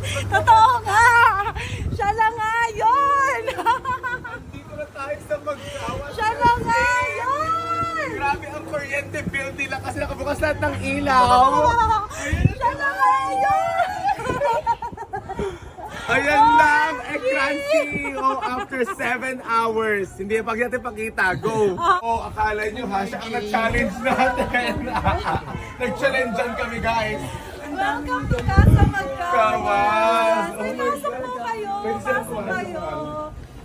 Totoo nga! Siya lang nga yun! Dito na tayo sa Magkawa. Siya lang nga yun! Grabe ang kuryente bill nila kasi nakabukas lahat ng ilaw. Siya lang nga yun! Ayan lang, Ekran CEO after 7 hours. Hindi pag natin pakita, go! Oh, akala nyo ha, siya ang nag-challenge natin. Nag-challengean kami guys. Welcome to Casa Kawas! Pasok po kayo! Pasok kayo!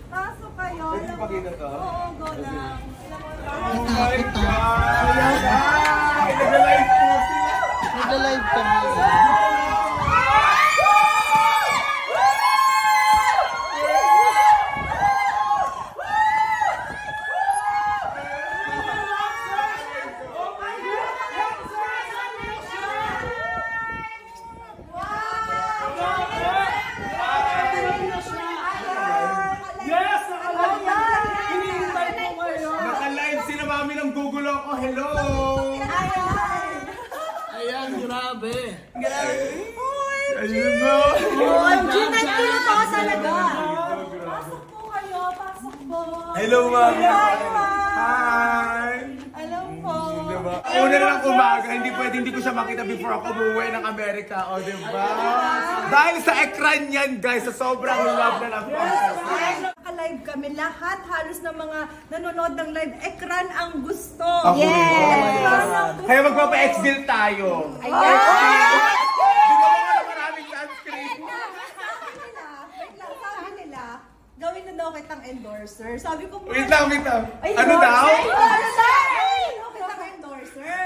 Pasok kayo! Pwede pakita to? Oo, go lang. Oh my God! Ay, nag-live po sila. Nag-live kami. Hello! Ayan, grabe. Ayun na! OMG, nandito to talaga! Pasok po kayo, pasok po! Hello, ma'am! Hi! Hi! Alam po! Diba? Una lang umaga, hindi ko siya makita before ako umuwi ng Amerika. O, diba? Dahil sa ekran yan, guys, sa sobrang love na lang po. Naka-live kami, lahat halos ng mga nanonood ng live, ekran ang gusto. Ako rin. Kaya magpapa-exfil tayo. Ayan! Di ba mga maraming sunscreen? Sabi nila, gawin na daw kitang endorser. Sabi ko, Wait lang. Ano daw? Endorser! Gawin kitang endorser.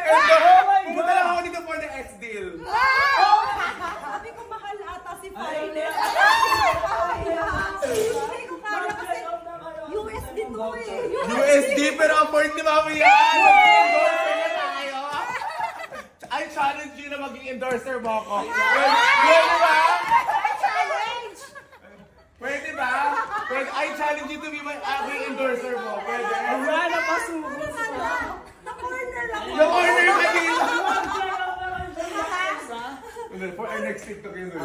Pumunta lang ako dito for the X-deal. Sabi ko, mahal ata si Finest. Hindi ko kaya kasi USD to eh. USD, pero afford ni Mami yan! Endorser na tayo! I challenge you na maging endorser mo ako. Pwede ba? Challenge! Pwede ba? I challenge you to be my endorser mo. Pwede? Wala na pasubo. Na-corner ako. Na-corner ka dito! For our next TikTok yun.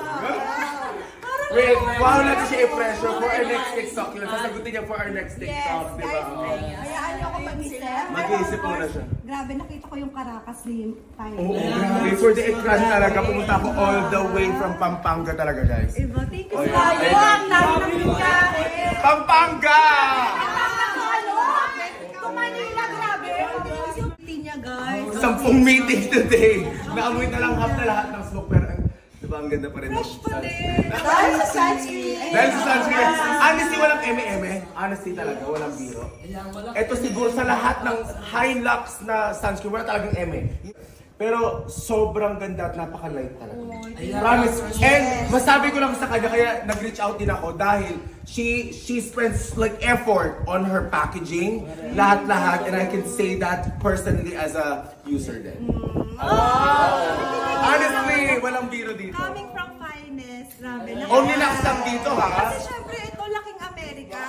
Wait, wow natin siya i-pressure for our next TikTok yun. Sasagutin niya for our next TikTok, di ba? Hayaan niyo ako mag-isip. Mag-iisip muna siya. Grabe, nakita ko yung Caracas ni Finest. Oo, grabe. For the ekran talaga, pumunta ako all the way from Pampanga talaga, guys. Iba, thank you sa iyo. Ang dami ng bigay. Pampanga! Manila, grabe. Yung niya, guys. 10 meeting today. Naamoy na lang half na lahat ng smoke. Pero, diba, ang ganda pa rin. Fresh pa din. Dahil sa sunscreen. Dahil sa sunscreen. Honestly, walang eme-eme. Honestly talaga, walang biro. Ito siguro sa lahat ng high-lux na sunscreen, wala talagang eme. Pero sobrang ganda at napaka-light talaga. Promise. And masabi ko lang sa kanya, kaya nag-reach out din ako dahil she spends like effort on her packaging. Lahat-lahat. And I can say that personally as a user din. Honestly, walang biro dito. Coming from Finest, grabe. Only lang dito, ha? Kasi syempre, ito laking Amerika.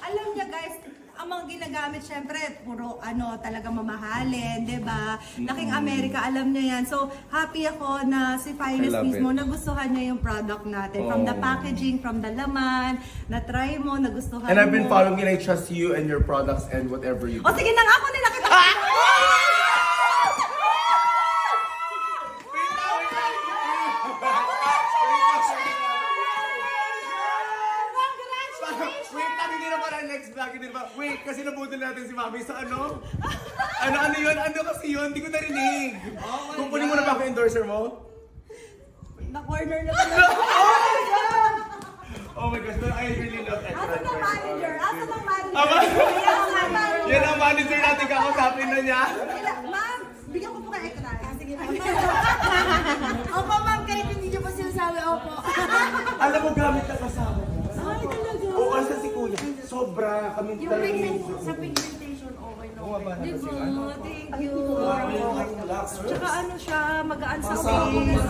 Alam niya, guys, ang mga ginagamit, syempre, puro talaga mamahalin, di ba? Laking Amerika, alam niya yan. So, happy ako na si Finest mismo, nagustuhan niya yung product natin. From the packaging, from the laman, na-try mo, nagustuhan mo. And I've been following and I trust you and your products and whatever you do. O sige na nga, ako nila kita. Wait, kasi nabudol natin si Mami sa ano? Ano yun? Ano kasi yun? Hindi ko narinig. Kukunin mo na ba ako endorser mo? Na-corner na pala. Oh my gosh, but I really love that. Asa ng manager? Asa ng manager? Yan ang manager natin, kakasapin na niya. Ma'am, bigyan ko po ka extra. Sige po. Opo ma'am, kahit hindi niyo po sinasabi, opo. Alam mo, gamit na kasama mo. Ay, talaga. Oo, asa si Kuya. Sobra kami Yung talaga. sa pigmentation, okay na. Diba? Thank you. Tsaka ano siya, magaan sa face.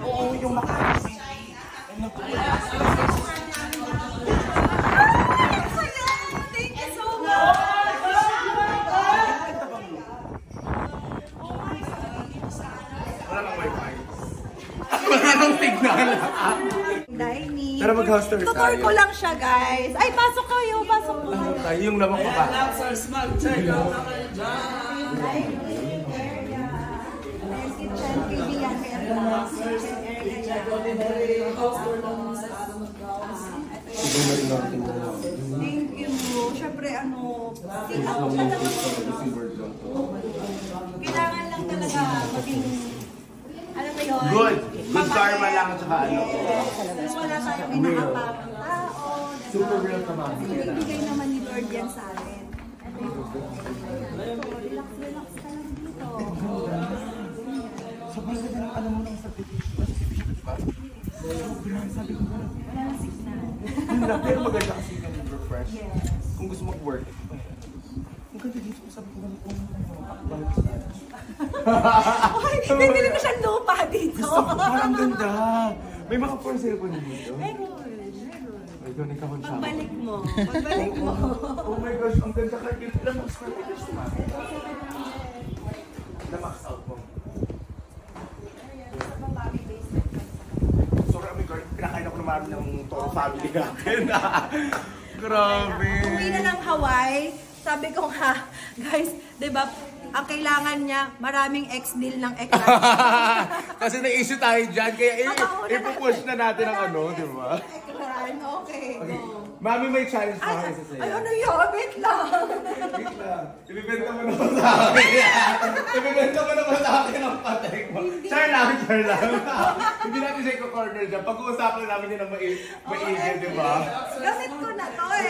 Oo, yung makakasi. Thank you so much. Dining. Tara, mag-house tour Tutor tayo. ko lang siya, guys. Ay, pasok kayo. Pasok po kayo. Tayo yung naman ko pa. Mag-check out na kayo dyan. Dining area. Ayan, kitchen. TV yan. Kitchen area. Thank you. Siyempre, kailangan lang talaga maging, alam mo yun? Good. Good karma lang at saka ano. Wala tayong inakapang tao. Super real ka ba? Binibigay naman ni Lord yan sa atin. Relax, relax ka lang dito. Sobrang ganda ng ano mo nang sa TV. Wala nang signal. Yun lang, pero maganda kasi yung refresh. Kung gusto mag-work. Ang ganda dito, sabi ko naman kung Ay, bibili ko siyang lupa dito. gusto ko, parang ganda. May mga for sale po dito. Meron. Ay, doon ikaw ang sama. Pagbalik mo. Pagbalik mo. Oh my gosh, ang ganda ka. Ilan ang square meters naman? Na-max out mo. Sorry, oh my God, pinakain ako naman ng Toro family natin. Grabe. Uwi na ng Hawaii. Sabi ko nga, guys, di ba, ang kailangan niya, maraming ex-deal ng ex. Kasi na-issue tayo dyan, kaya ipupush na natin ang ano, di ba? Okay, go. Mami, may challenge pa kayo sa Ay, sa'yo. ano yun? Wait lang. Wait lang. Ibibenta mo naman sa akin. Ibibenta mo naman sa akin ang patay mo. Char lang, char lang. Hindi natin siya i-corner dyan. Pag-uusapan namin yun ang maigil, di ba? Gamit ko na to eh.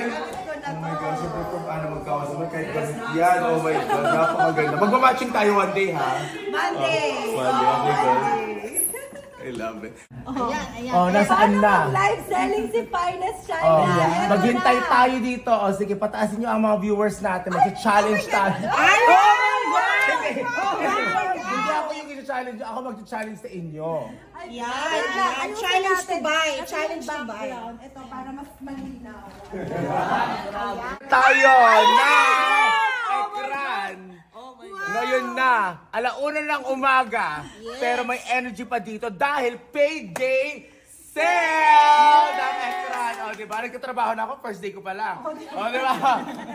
Gamit ko na Oh to. my gosh, siyempre kung paano magkakasabay kahit ganit yan. Oh my God, napakaganda. Magmamatching tayo one day, ha? Monday. Monday, okay, good. I love it. Ayan. Oh, nasaan na? Live selling si Finest China. Oh, Eto maghintay na. tayo dito. O sige, pataasin nyo ang mga viewers natin. Mag-challenge tayo. Ay, Oh my God! Hindi. Oh my Hindi ako yung i-challenge. Ako mag-challenge sa inyo. Yan. Challenge to buy. Challenge to buy. Ito, para mas malinaw. Tayo na ekran. Ngayon na, alauna ng umaga, pero may energy pa dito dahil payday sale ng ekran. O, diba? Nagkatrabaho na ako, first day ko pa lang. O, diba? 590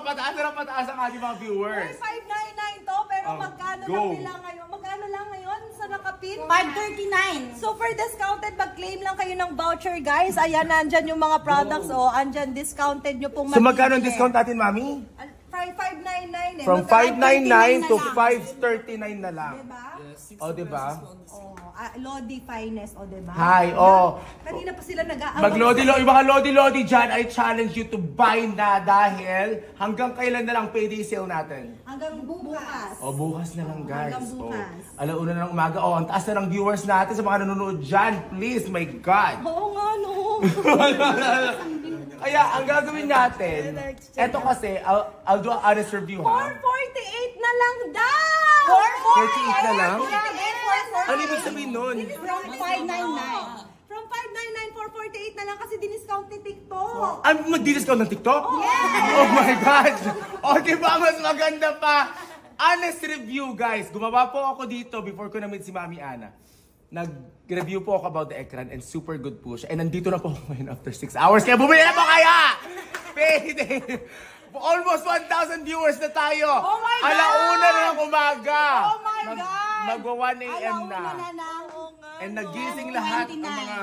pataas na pataas ang ating mga viewers. 599 to, pero Oh, magkano go. lang nila ngayon? Magkano lang ngayon sa nakapin? 539. Super discounted, mag-claim lang kayo ng voucher, guys. Ayan, nandyan yung mga products, oh. Andyan, discounted nyo pong So, magkano ang mabibili. discount natin, Mami? 599 eh. From Magkano? 599 to 539 na lang. Diba? O, diba? Oh, Lodi Finest, o diba? Hi, oh. Kanina pa sila nag-aaway. Mag-lodi-lodi, yung mga lodi-lodi dyan, I challenge you to buy na dahil hanggang kailan na lang payday sale natin? Hanggang bukas. O, bukas na lang, guys. Hanggang bukas. O, alauna na ng umaga. O, ang taas na ng viewers natin sa mga nanonood dyan. Please, my God. Oo nga, no. Kaya, ang gagawin natin, eto kasi, I'll do an honest review, ha? 448 na lang daw! 48 na lang? Ano ibig sabihin nun? From 599. From 599, 448 na lang kasi diniscount ni TikTok. Ang mag-discount ng TikTok? Oh my God! O, diba mas maganda pa? Honest review, guys. Gumawa po ako dito before ko na-meet si Mami Ana. Nag-review po ako about the ekran and super good po siya. And nandito na po ako ngayon after 6 hours. Kaya bumili na po kaya! Payday! Almost 1,000 viewers na tayo! Oh my God! Alauna na ng umaga! Oh my God! Magwa 1 a.m. na. Oo nga, And no. nagising lahat ng 29. mga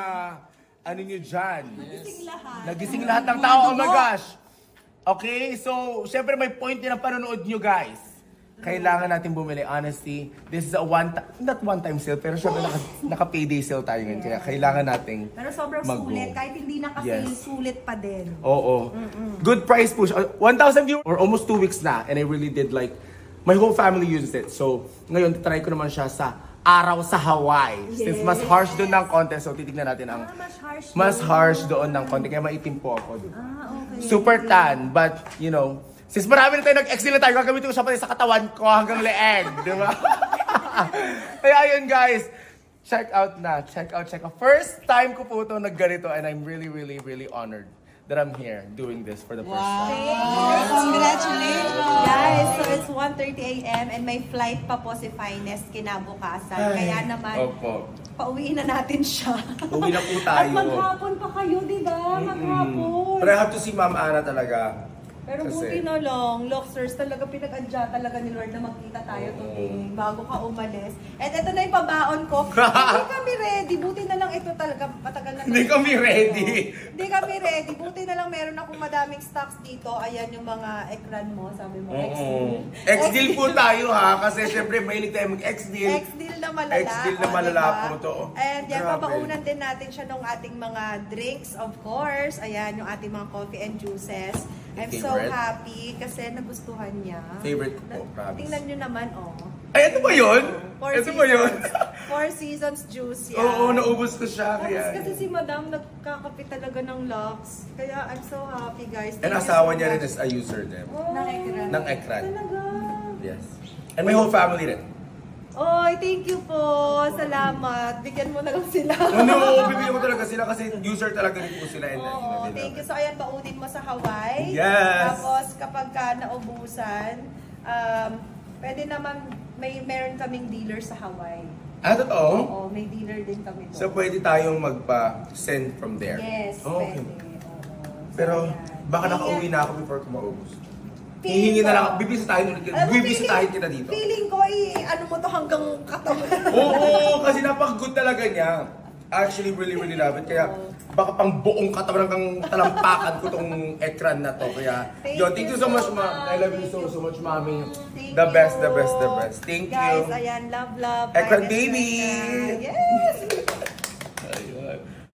ano nyo dyan. Nagising lahat. Nagising lahat ng tao. Oh my gosh! Okay, so syempre may point din ang panonood nyo, guys. Kailangan natin bumili. Honestly, this is a not one-time sale, pero syempre naka-payday sale tayo ngayon. Kaya kailangan nating Pero sobrang mag-go. sulit. Kahit hindi naka-sale, Yes. sulit pa din. Oo. Good price push. 1,000 viewers or almost 2 weeks na. And I really did like, my whole family uses it. So, ngayon, try ko naman siya sa araw sa Hawaii. Since mas harsh doon ng konti, so titignan natin ang mas harsh doon ng konti. Kaya maitim po ako doon. Okay. Super tan, but you know, since marami na tayo nag-excel na tayo, gagamitin ko siya pati sa katawan ko hanggang leeg, di ba? Kaya ayun guys, check out. First time ko po ito nagganito and I'm really, really, really honored that I'm here doing this for the first time. Congratulations. Guys, so it's 1:30 a.m. and may flight pa po si Finest kinabukasan. Kaya naman, Opo. pauwiin na natin siya. Uwi na po At tayo. maghapon pa kayo, di ba? Maghapon. But I have to see Ma'am Ana talaga. Pero buti na lang, Loxers, talaga pinag-adya talaga ni Lord na magkita tayo today bago ka umalis. And ito na yung pabaon ko. Hindi kami ready. Buti na lang ito talaga. Matagal na. Hindi kami ready. Hindi kami ready. Buti na lang meron akong madaming stocks dito. Ayan yung mga ekran mo. Sabi mo, X-Deal. X-Deal po tayo ha. Kasi syempre mahilig tayo mag-X-Deal. X-Deal na malala. X-Deal na malala po to. And yan, Grabe. papaunan din natin siya ng ating mga drinks, of course. Ayan, yung ating mga coffee and juices. I'm so Favorite? happy kasi nagustuhan niya. Favorite ko po, promise. Tingnan nyo naman, oh. Ay, ito ba yun? Ito ba yun? Four Seasons juice yan. Oo, naubos ko siya. Tapos Kaya. kasi si Madam nagkakape talaga ng Lux. Kaya I'm so happy, guys. And Thank you asawa so niya rin much. is a user din. Oh, Ng ekran. Ng ekran. Talaga. Yes. And my whole family rin. Oy, thank you po. Salamat. Bigyan mo na lang sila. No, bibigyan ko talaga sila kasi user talaga rin po sila. And, Oo, thank you. So, ayan, baudin mo sa Hawaii. Yes. Tapos, kapag ka naubusan, pwede naman, meron kaming dealer sa Hawaii. Ah, totoo? Oo, may dealer din kami doon. So, pwede tayong magpa-send from there? Yes, Okay. pwede. Oo. So, Pero, ayan. baka Ayan. nakauwi na ako before ko maubos. Feeling Hihingi na ko- lang, bibisitahin Alam mo, bibisitahin kita dito. Feeling ko, ano mo to hanggang katawan. Oo, kasi napaka-good talaga niya. Actually, really love it. Kaya, baka pang buong katawan kang talampakan ko tong ekran na to. Kaya, thank you so much, ma. I love you so much, mami. Thank The best, you. the best, the best. Thank Guys, you. ayan, love. Ekran Kindness baby. na. Yes!